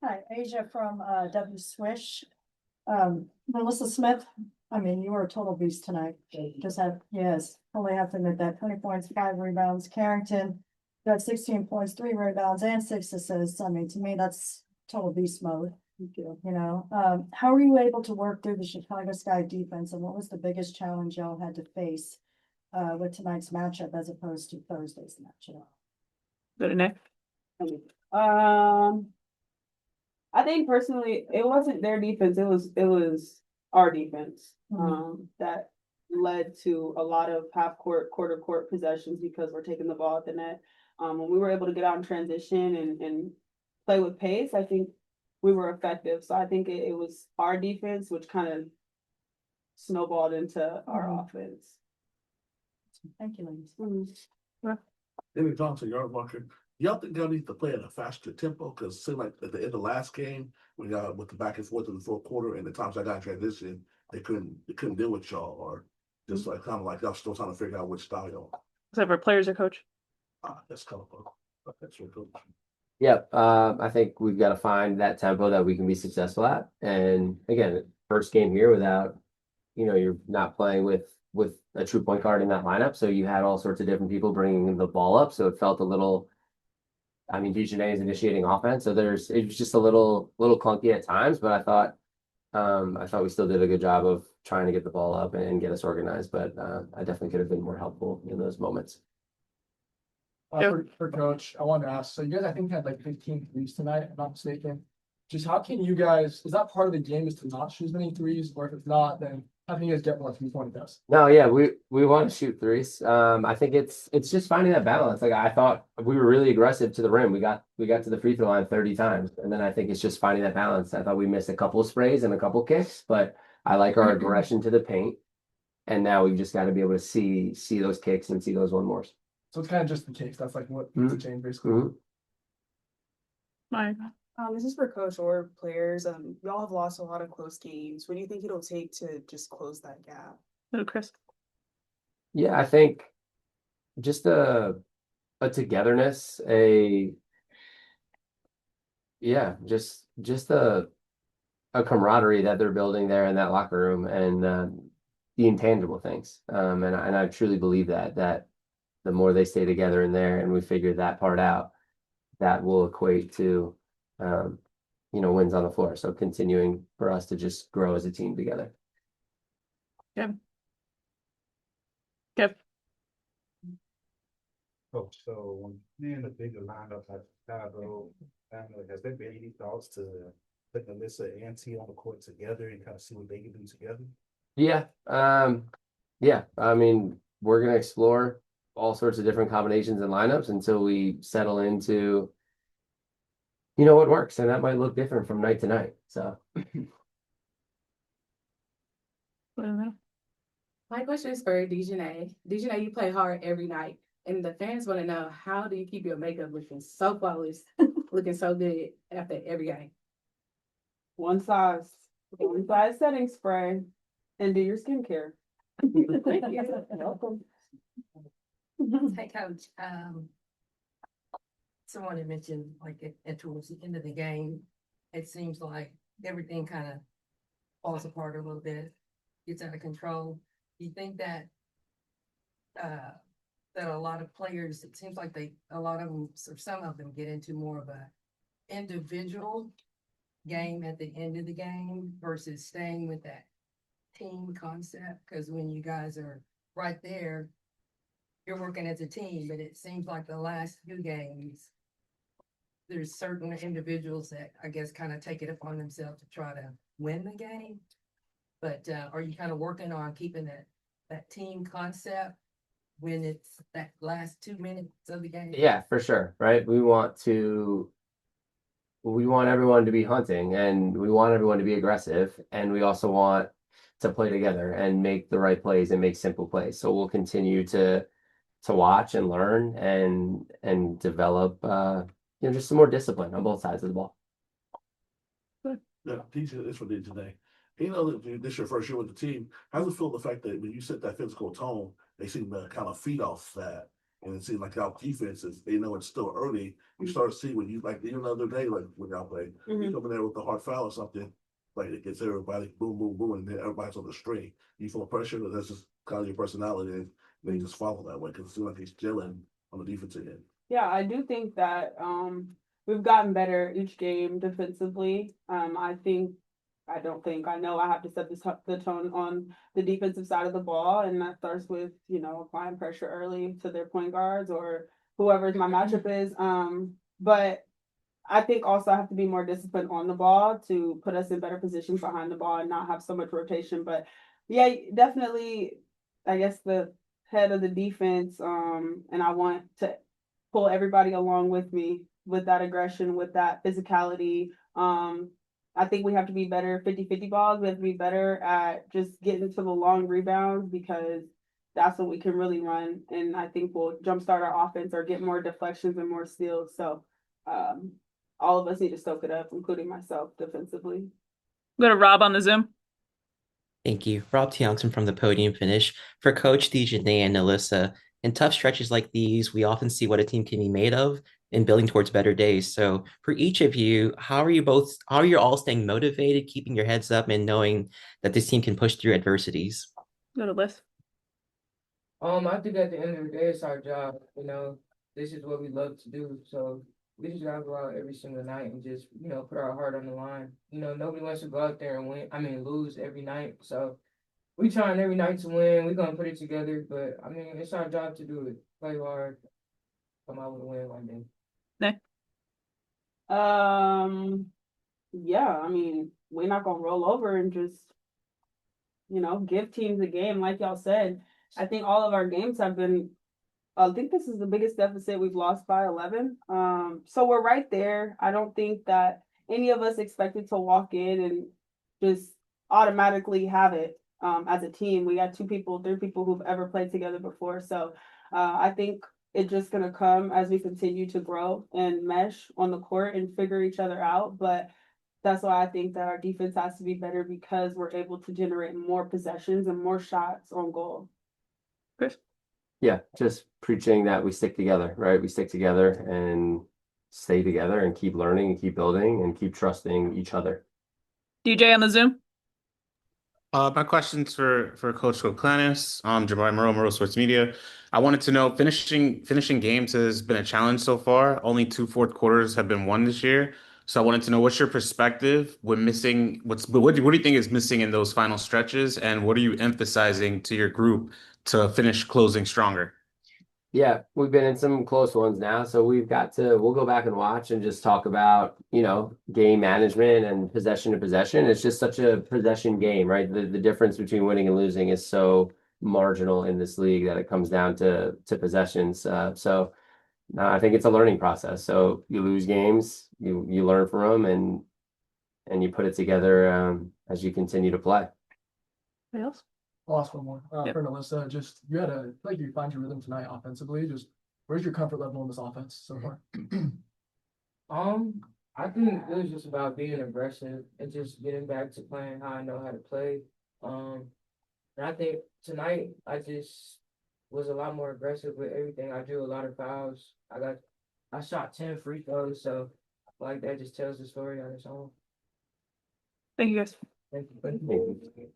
Hi, Asia from W Swish. NaLyssa Smith, I mean, you were a total beast tonight. Yes, only have to admit that. 20 points, 5 rebounds. Carrington got 16 points, 3 rebounds, and 6 assists. I mean, to me, that's total beast mode. Thank you. How were you able to work through the Chicago Sky defense, and what was the biggest challenge y'all had to face with tonight's matchup as opposed to Thursday's matchup? Go to Nick. I think personally, it wasn't their defense. It was our defense that led to a lot of half court, quarter court possessions because we're taking the ball at the net. When we were able to get out in transition and play with pace, I think we were effective. So I think it was our defense, which kind of snowballed into our offense. Thank you, ladies. Then Johnson, yard marker. Y'all think y'all need to play at a faster tempo? Because it seemed like at the end of the last game, when y'all with the back and forth in the fourth quarter, and the times I got in transition, they couldn't deal with y'all, or just like kind of like y'all still trying to figure out which style y'all. Except for players or coach. That's colorful. That's real good. Yep. I think we've got to find that tempo that we can be successful at. And again, first game here without, you're not playing with a true point guard in that lineup. So you had all sorts of different people bringing the ball up. So it felt a little, DiJonai is initiating offense. So it was just a little clunky at times, but I thought we still did a good job of trying to get the ball up and get us organized. But I definitely could have been more helpful in those moments. For coach, I wanted to ask, so you guys, I think, had like 15 threes tonight, if I'm not mistaken. Just how can you guys, is that part of the game is to not shoot as many threes, or if it's not, then how can you guys get more 3-point attempts? No, yeah, we want to shoot threes. I think it's just finding that balance. Like I thought we were really aggressive to the rim. We got to the free throw line 30 times. And then I think it's just finding that balance. I thought we missed a couple of sprays and a couple of kicks, but I like our aggression to the paint. And now we've just got to be able to see those kicks and see those one mores. So it's kind of just the case. That's like what needs to change, basically. Mike. This is for coach or players. Y'all have lost a lot of close games. What do you think it'll take to just close that gap? Go to Chris. Yeah, I think just a togetherness, just a camaraderie that they're building there in that locker room, and the intangible things. And I truly believe that the more they stay together in there and we figure that part out, that will equate to wins on the floor. So continuing for us to just grow as a team together. Yep. Coach, so when you're in a bigger lineup like Chicago, has there been any thoughts to put NaLyssa and T on the court together and kind of see what they can do together? Yeah. Yeah. I mean, we're gonna explore all sorts of different combinations and lineups until we settle into what works, and that might look different from night to night. So my question is for DiJonai. DiJonai, you play hard every night, and the fans want to know, how do you keep your makeup looking so flawless, looking so good after every game? One size setting spray, and do your skincare. Thank you. Welcome. Hey, Coach. Someone had mentioned, like, towards the end of the game, it seems like everything kind of falls apart a little bit, gets out of control. Do you think that that a lot of players, it seems like a lot of them, or some of them, get into more of a individual game at the end of the game versus staying with that team concept? Because when you guys are right there, you're working as a team, but it seems like the last few games, there's certain individuals that I guess kind of take it upon themselves to try to win the game. But are you kind of working on keeping that team concept when it's that last 2 minutes of the game? yeah, for sure. Right. We want everyone to be hunting, and we want everyone to be aggressive, and we also want to play together and make the right plays and make simple plays. So we'll continue to watch and learn and develop just some more discipline on both sides of the ball. Yeah, this for today. This is your first year with the team. How does it feel the fact that when you set that physical tone, they seem to kind of feed off that? And it seems like our defenses, they know it's still early. You start to see when you like even the other day, like when y'all play, you come in there with a hard foul or something, like it gets everybody boom, boom, boom, and then everybody's on the string. You feel pressure, but that's just kind of your personality, and they just follow that way because it seems like he's gelling on the defensive end. Yeah, I do think that we've gotten better each game defensively. I know I have to set the tone on the defensive side of the ball, and that starts with, applying pressure early to their point guards or whoever my matchup is. But I think also I have to be more disciplined on the ball to put us in better positions behind the ball and not have so much rotation. But yeah, definitely, I guess the head of the defense, and I want to pull everybody along with me with that aggression, with that physicality. I think we have to be better 50-50 balls. We have to be better at just getting to the long rebounds because that's what we can really run. And I think we'll jumpstart our offense or get more deflections and more steals. So all of us need to soak it up, including myself defensively. Go to Rob on the Zoom. Thank you. Rob Tiongson from the Podium Finish. For Coach DiJonai and NaLyssa, in tough stretches like these, we often see what a team can be made of in building towards better days. So for each of you, how are you all staying motivated, keeping your heads up, and knowing that this team can push through adversities? Go to Liz. I think at the end of the day, it's our job. This is what we love to do. So we just gotta go out every single night and just, put our heart on the line. Nobody wants to go out there and lose every night. So we trying every night to win. We're gonna put it together, but it's our job to do it. Play hard, come out with a win one day. Yeah, we're not gonna roll over and just, give teams a game, like y'all said. I think all of our games have been. I think this is the biggest deficit we've lost by 11. So we're right there. I don't think that any of us expected to walk in and just automatically have it as a team. We got 3 people who've ever played together before. So I think it's just going to come as we continue to grow and mesh on the court and figure each other out. But that's why I think that our defense has to be better because we're able to generate more possessions and more shots on goal. Chris? Yeah, just preaching that we stick together, right? We stick together and stay together and keep learning and keep building and keep trusting each other. DJ on the Zoom. My question's for Coach Koclanes, Jabari Murrow Sports Media. I wanted to know, finishing games has been a challenge so far. Only 2 fourth quarters have been won this year. So I wanted to know what's your perspective when missing, what do you think is missing in those final stretches, and what are you emphasizing to your group to finish closing stronger? Yeah, we've been in some close ones now, so we'll go back and watch and just talk about, game management and possession to possession. It's just such a possession game, right? The difference between winning and losing is so marginal in this league that it comes down to possessions. So I think it's a learning process. So you lose games, you learn from them, and you put it together as you continue to play. Anybody else? I'll ask one more. Yep. For NaLyssa, just you find your rhythm tonight offensively. Just where's your comfort level in this offense so far? I think it was just about being aggressive and just getting back to playing how I know how to play. And I think tonight I just was a lot more aggressive with everything. I drew a lot of fouls. I shot 10 free throws, so that just tells the story on its own. Thank you, guys. Thank you. Thank you.